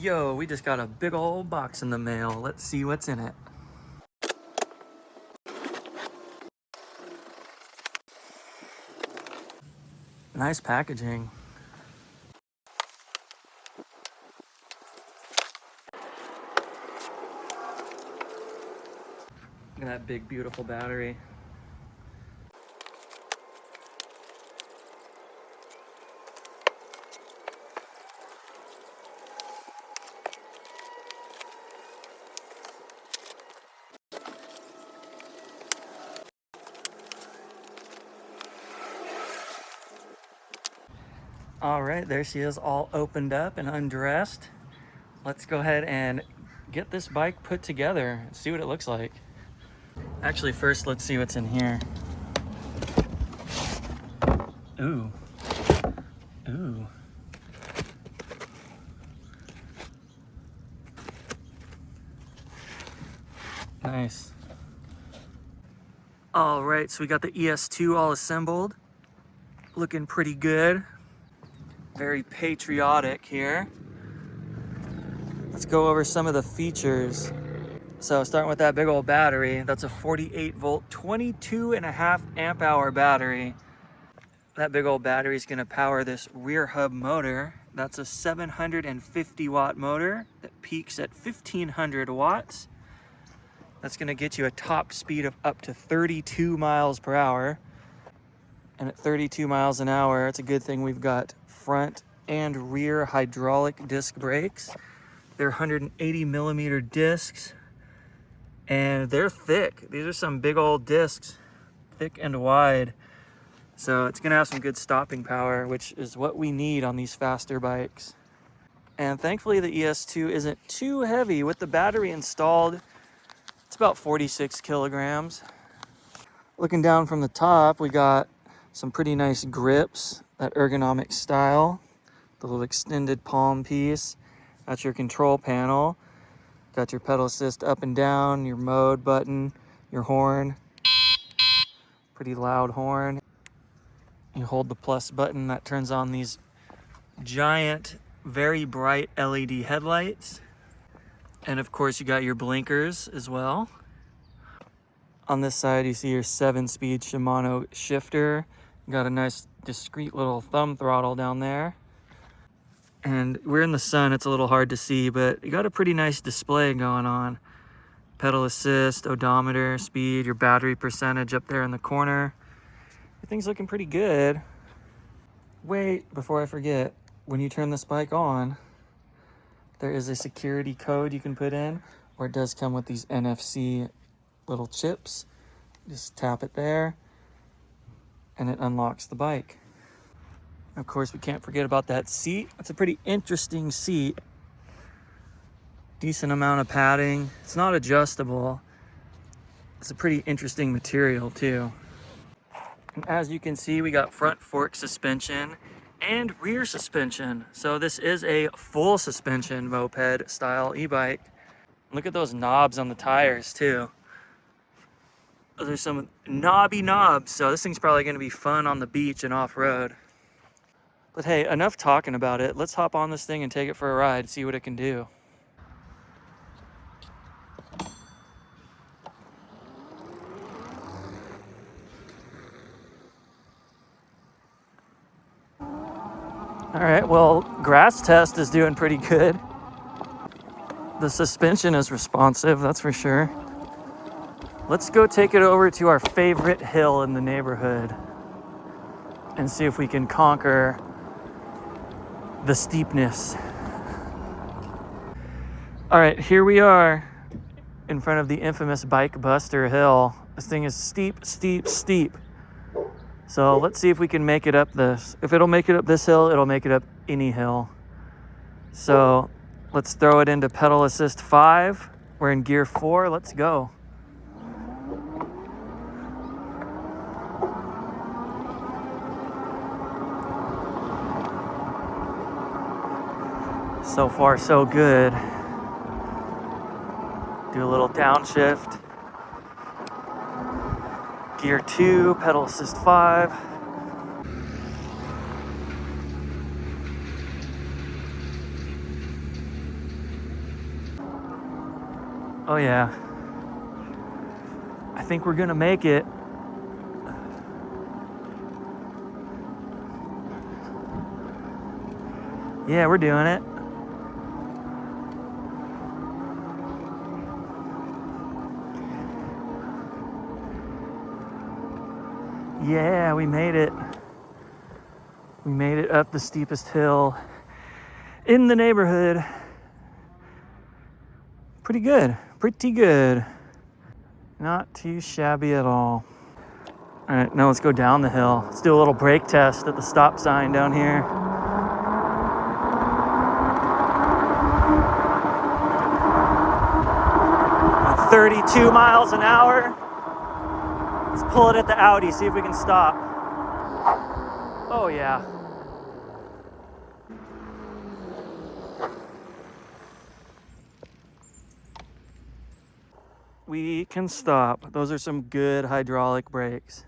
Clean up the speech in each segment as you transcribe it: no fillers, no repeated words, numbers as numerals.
Yo, we just got a big old box in the mail. Let's see what's in it. Nice packaging. Look at that big, beautiful battery. All right, there she is, all opened up and undressed. Let's go ahead and get this bike put together and see what it looks like. Actually, first, let's see what's in here. Ooh. Ooh. Nice. All right, so we got the ES-2 all assembled. Looking pretty good. Very patriotic here. Let's go over some of the features. So starting with that big old battery, that's a 48 volt, 22.5 amp hour battery. That big old battery is gonna power this rear hub motor. That's a 750 watt motor that peaks at 1500 watts. That's gonna get you a top speed of up to 32 miles per hour. And at 32 miles an hour, it's a good thing we've got front and rear hydraulic disc brakes. They're 180 millimeter discs and they're thick. These are some big old discs, thick and wide. So it's gonna have some good stopping power, which is what we need on these faster bikes. And thankfully the ES-2 isn't too heavy. With the battery installed, it's about 46 kilograms. Looking down from the top, we got some pretty nice grips, that ergonomic style, the little extended palm piece. That's your control panel. Got your pedal assist up and down, your mode button, your horn. Pretty loud horn. You hold the plus button, that turns on these giant, very bright LED headlights. And of course you got your blinkers as well. On this side you see your 7-speed Shimano shifter. You got a nice discreet little thumb throttle down there. And we're in the sun, it's a little hard to see, but you got a pretty nice display going on. Pedal assist, odometer, speed, your battery percentage up there in the corner. Everything's looking pretty good. Wait, before I forget, when you turn this bike on, there is a security code you can put in, or it does come with these NFC little chips. Just tap it there, and it unlocks the bike. Of course, we can't forget about that seat. It's a pretty interesting seat. Decent amount of padding. It's not adjustable. It's a pretty interesting material too. And as you can see, we got front fork suspension and rear suspension. So this is a full suspension moped style e-bike. Look at those knobs on the tires too. Those are some knobby knobs. So this thing's probably gonna be fun on the beach and off-road. But hey, enough talking about it. Let's hop on this thing and take it for a ride, see what it can do. All right, well, grass test is doing pretty good. The suspension is responsive, that's for sure. Let's go take it over to our favorite hill in the neighborhood and see if we can conquer the steepness. All right, here we are in front of the infamous Bike Buster Hill. This thing is steep, steep, steep. So let's see if we can make it up this. If it'll make it up this hill, it'll make it up any hill. So let's throw it into pedal assist 5. We're in gear 4, let's go. So far, so good. Do a little downshift. Gear 2, pedal assist 5. Oh yeah. I think we're gonna make it. Yeah, we're doing it. Yeah, we made it. We made it up the steepest hill in the neighborhood. Pretty good, pretty good. Not too shabby at all. All right, now let's go down the hill. Let's do a little brake test at the stop sign down here. 32 miles an hour. Let's pull it at the Audi, see if we can stop. Oh yeah. We can stop. Those are some good hydraulic brakes.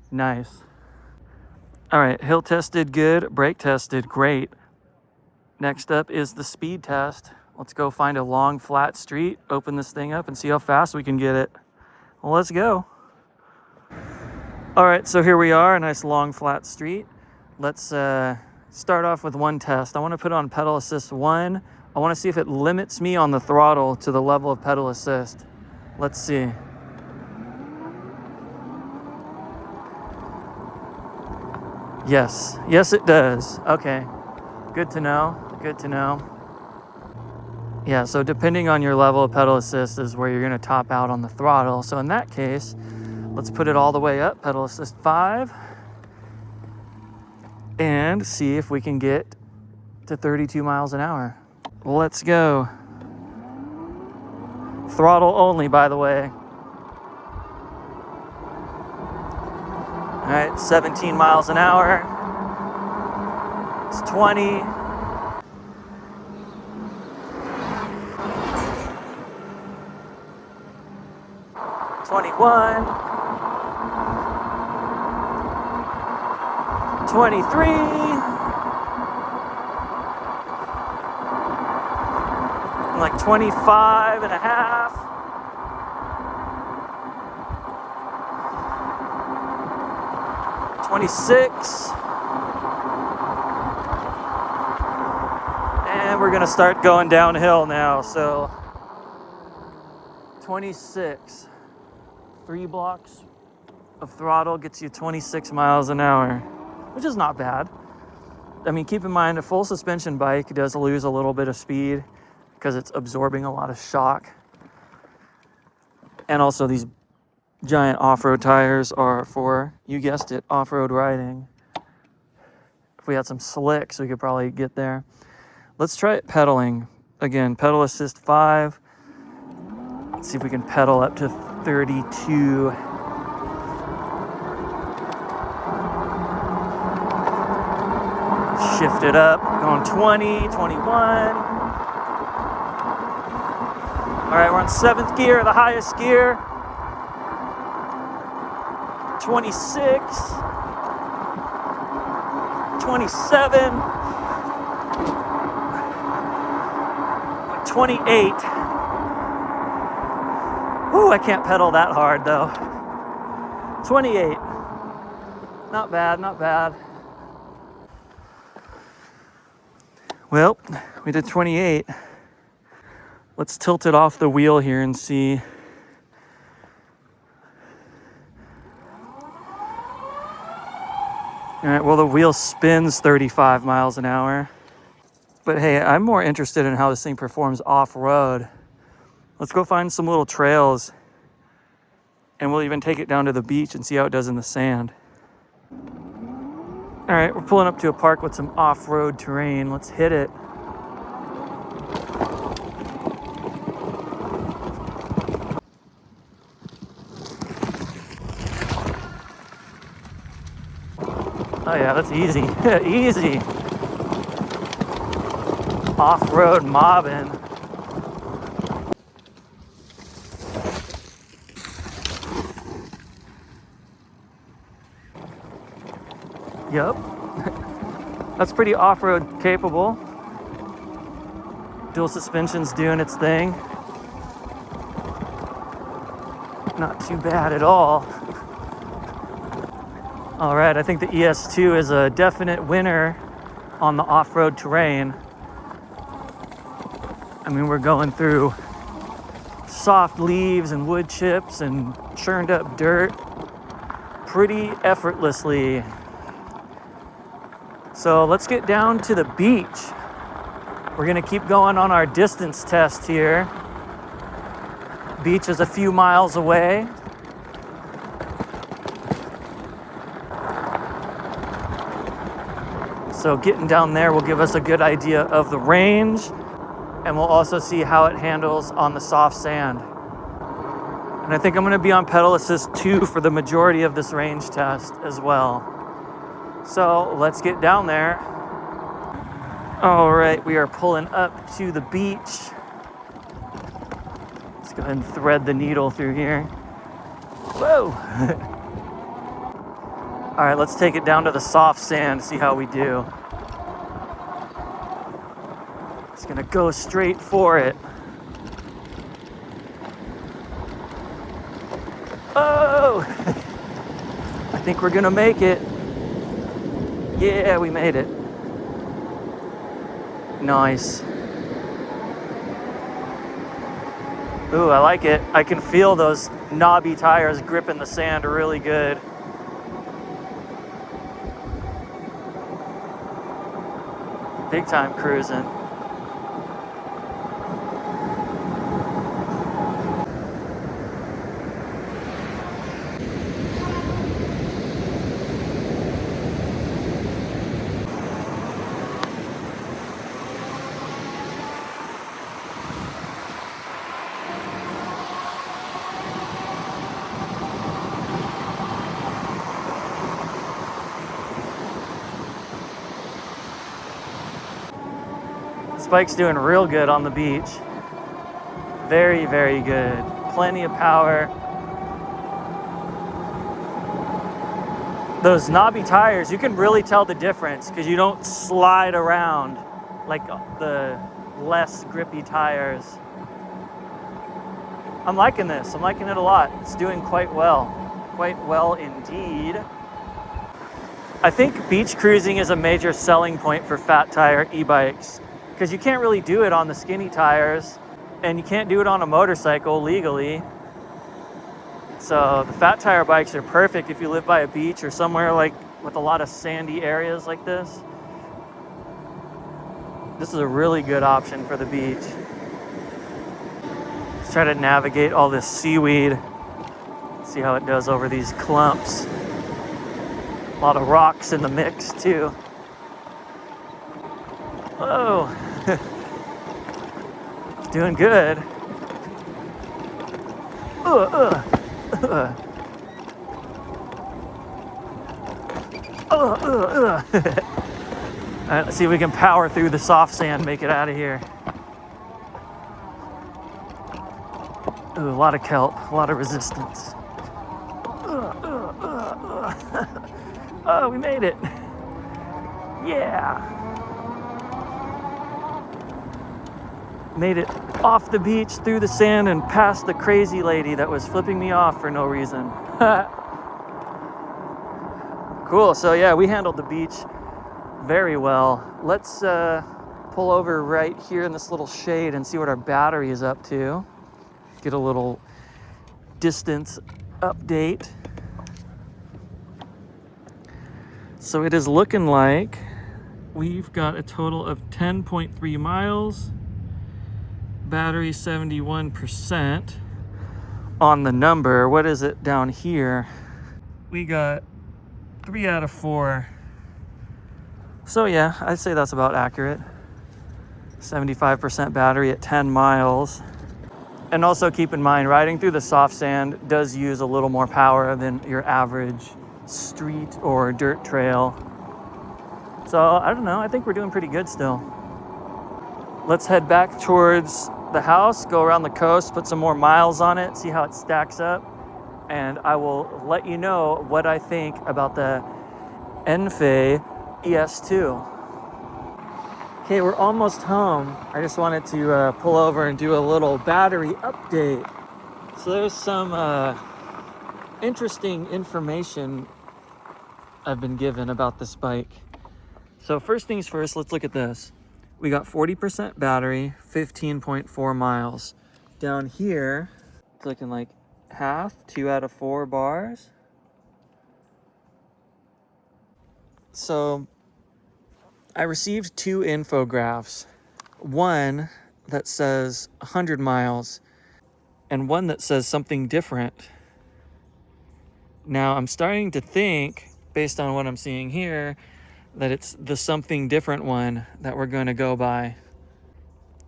Nice. All right, hill tested good, brake tested great. Next up is the speed test. Let's go find a long flat street, open this thing up and see how fast we can get it. Well, let's go. All right, so here we are, a nice long flat street. Let's start off with one test. I want to put on pedal assist 1. I want to see if it limits me on the throttle to the level of pedal assist. Let's see. Yes, yes it does. Okay, good to know, good to know. Yeah, so depending on your level of pedal assist is where you're gonna top out on the throttle. So in that case, let's put it all the way up, pedal assist 5, and see if we can get to 32 miles an hour. Let's go. Throttle only, by the way. All right, 17 miles an hour. It's 20. 21. 23. Like 25 and a half. 26. And we're gonna start going downhill now. So 26. 3 blocks of throttle gets you 26 miles an hour, which is not bad. I mean, keep in mind a full suspension bike does lose a little bit of speed because it's absorbing a lot of shock. And also these giant off-road tires are for, you guessed it, off-road riding. If we had some slicks, we could probably get there. Let's try it pedaling. Again, pedal assist 5. Let's see if we can pedal up to 32. Shift it up, going 20, 21. All right, we're on 7th gear, the highest gear. 26, 27, 28. Ooh, I can't pedal that hard though. 28. Not bad, not bad. Well, we did 28. Let's tilt it off the wheel here and see. All right, well, the wheel spins 35 miles an hour. But hey, I'm more interested in how this thing performs off-road. Let's go find some little trails and we'll even take it down to the beach and see how it does in the sand. All right, we're pulling up to a park with some off-road terrain. Let's hit it. Oh yeah, that's easy. Easy. Off-road mobbing. Yep. That's pretty off-road capable. Dual suspension's doing its thing. Not too bad at all. All right, I think the ES-2 is a definite winner on the off-road terrain. I mean, we're going through soft leaves and wood chips and churned up dirt pretty effortlessly. So let's get down to the beach. We're gonna keep going on our distance test here. Beach is a few miles away. So getting down there will give us a good idea of the range, and we'll also see how it handles on the soft sand. And I think I'm gonna be on pedal assist 2 for the majority of this range test as well. So let's get down there. All right, we are pulling up to the beach. Let's go ahead and thread the needle through here. Whoa. All right, let's take it down to the soft sand, see how we do. Just gonna go straight for it. Oh! I think we're gonna make it. Yeah, we made it. Nice. Ooh, I like it. I can feel those knobby tires gripping the sand really good. Big time cruising. This bike's doing real good on the beach. Very, very good. Plenty of power. Those knobby tires, you can really tell the difference because you don't slide around like the less grippy tires. I'm liking this. I'm liking it a lot. It's doing quite well. Quite well indeed. I think beach cruising is a major selling point for fat tire e-bikes because you can't really do it on the skinny tires and you can't do it on a motorcycle legally. So the fat tire bikes are perfect if you live by a beach or somewhere like with a lot of sandy areas like this. This is a really good option for the beach. Let's try to navigate all this seaweed. See how it does over these clumps. A lot of rocks in the mix too. Oh, doing good. All right, let's see if we can power through the soft sand, make it out of here. Ooh, a lot of kelp, a lot of resistance. Oh, we made it. Yeah. Made it off the beach, through the sand, and past the crazy lady that was flipping me off for no reason. Cool, so yeah, we handled the beach very well. Let's pull over right here in this little shade and see what our battery is up to. Get a little distance update. So it is looking like we've got a total of 10.3 miles. Battery 71% on the number. What is it down here? We got 3 out of 4. So yeah, I'd say that's about accurate. 75% battery at 10 miles. And also keep in mind, riding through the soft sand does use a little more power than your average street or dirt trail. So I don't know, I think we're doing pretty good still. Let's head back towards the house, go around the coast, put some more miles on it, see how it stacks up, and I will let you know what I think about the ENFFE ES-2. Okay, we're almost home. I just wanted to pull over and do a little battery update. So there's some interesting information I've been given about this bike. So first things first, let's look at this. We got 40% battery, 15.4 miles. Down here, it's looking like half, 2 out of 4 bars. So I received 2 infographs. One that says 100 miles and one that says something different. Now I'm starting to think, based on what I'm seeing here, that it's the something different one that we're going to go by.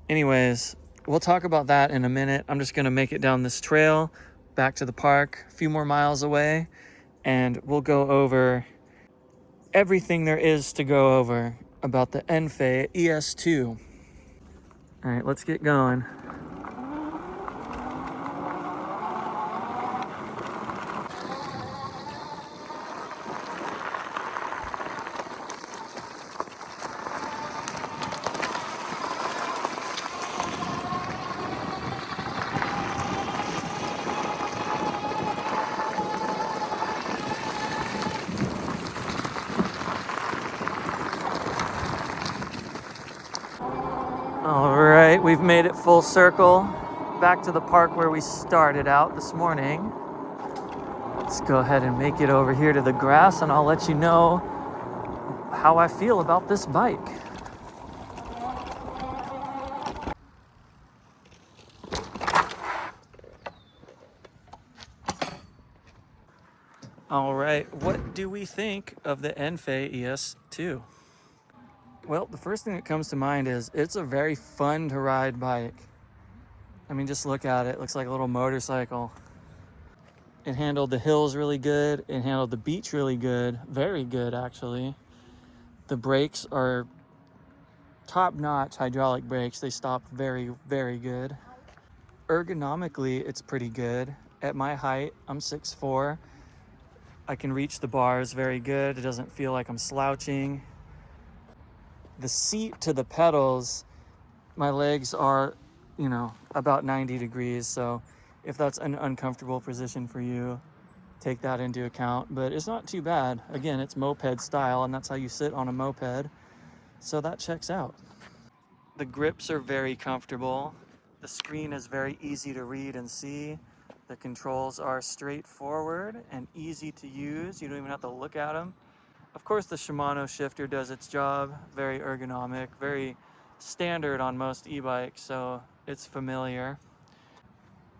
Anyways, we'll talk about that in a minute. I'm just going to make it down this trail back to the park, a few more miles away, and we'll go over everything there is to go over about the ENFFE ES-2. All right, let's get going. All right, we've made it full circle back to the park where we started out this morning. Let's go ahead and make it over here to the grass and I'll let you know how I feel about this bike. All right, what do we think of the ENFFE ES-2? Well, the first thing that comes to mind is it's a very fun to ride bike. I mean, just look at it. It looks like a little motorcycle. It handled the hills really good. It handled the beach really good. Very good, actually. The brakes are top-notch hydraulic brakes. They stop very, very good. Ergonomically, it's pretty good. At my height, I'm 6'4". I can reach the bars very good. It doesn't feel like I'm slouching. The seat to the pedals, my legs are, about 90 degrees. So if that's an uncomfortable position for you, take that into account. But it's not too bad. Again, it's moped style, and that's how you sit on a moped. So that checks out. The grips are very comfortable. The screen is very easy to read and see. The controls are straightforward and easy to use. You don't even have to look at them. Of course, the Shimano shifter does its job. Very ergonomic, very standard on most e-bikes, so it's familiar.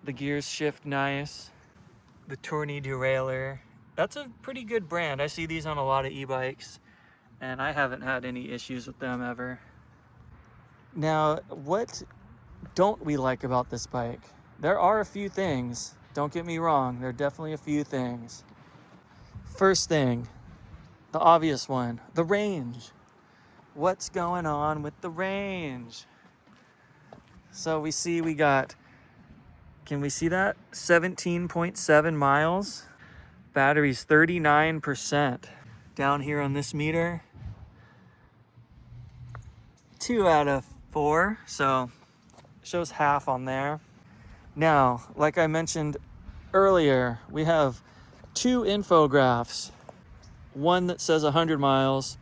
The gears shift nice. The Derailleur, that's a pretty good brand. I see these on a lot of e-bikes, and I haven't had any issues with them ever. Now, what don't we like about this bike? There are a few things. Don't get me wrong, there are definitely a few things. First thing, the obvious one, the range. What's going on with the range? So we got, can we see that? 17.7 miles. Battery's 39%. Down here on this meter, 2 out of 4, so shows half on there. Now, like I mentioned earlier, we have 2 infographs. One that says 100 miles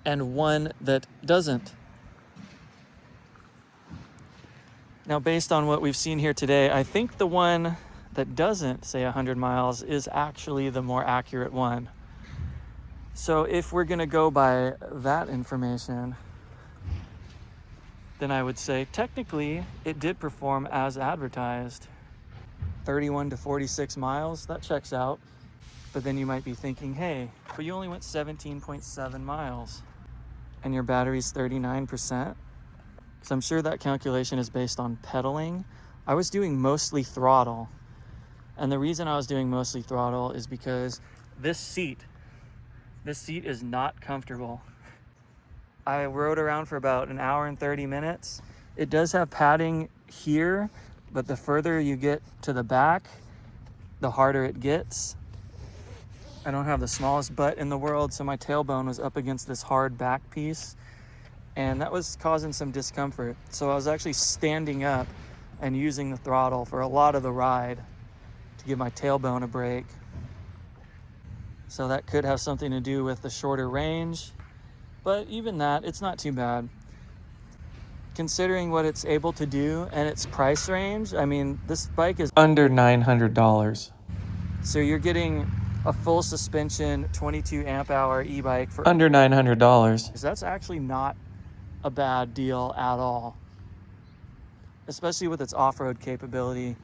and one that doesn't. Now, based on what we've seen here today, I think the one that doesn't say 100 miles is actually the more accurate one. So if we're gonna go by that information, then I would say technically it did perform as advertised. 31 to 46 miles, that checks out. But then you might be thinking, hey, but you only went 17.7 miles and your battery's 39%. So I'm sure that calculation is based on pedaling. I was doing mostly throttle. And the reason I was doing mostly throttle is because this seat is not comfortable. I rode around for about an hour and 30 minutes. It does have padding here, but the further you get to the back, the harder it gets. I don't have the smallest butt in the world, so my tailbone was up against this hard back piece, and that was causing some discomfort. So I was actually standing up and using the throttle for a lot of the ride to give my tailbone a break. So that could have something to do with the shorter range, but even that, it's not too bad. Considering what it's able to do and its price range, I mean, this bike is under $900. So you're getting a full suspension 22 amp hour e-bike for under $900. So that's actually not a bad deal at all, especially with its off-road capability.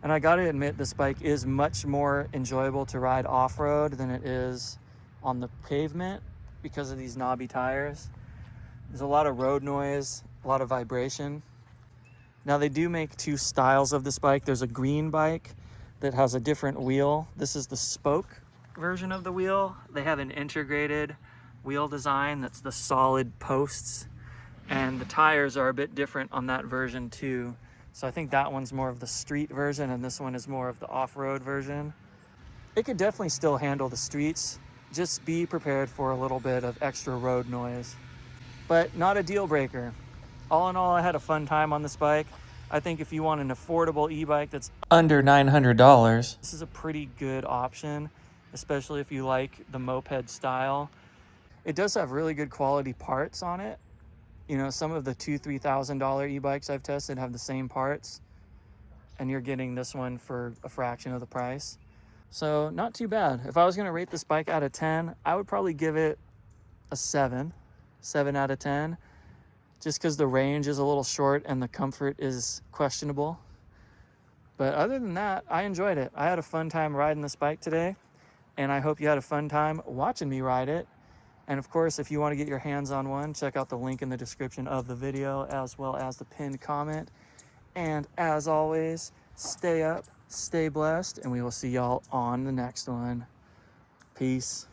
And I gotta admit, this bike is much more enjoyable to ride off-road than it is on the pavement because of these knobby tires. There's a lot of road noise, a lot of vibration. Now they do make two styles of this bike. There's a green bike that has a different wheel. This is the spoke version of the wheel. They have an integrated wheel design that's the solid posts, and the tires are a bit different on that version too. So I think that one's more of the street version and this one is more of the off-road version. It could definitely still handle the streets. Just be prepared for a little bit of extra road noise, but not a deal breaker. All in all, I had a fun time on this bike. I think if you want an affordable e-bike that's under $900, this is a pretty good option, especially if you like the moped style. It does have really good quality parts on it. You know, some of the $2,000-$3,000 e-bikes I've tested have the same parts, and you're getting this one for a fraction of the price. So not too bad. If I was gonna rate this bike out of 10, I would probably give it a 7 out of 10, just because the range is a little short and the comfort is questionable. But other than that, I enjoyed it. I had a fun time riding this bike today, and I hope you had a fun time watching me ride it. And of course, if you want to get your hands on one, check out the link in the description of the video, as well as the pinned comment. And as always, stay up, stay blessed, and we will see y'all on the next one. Peace.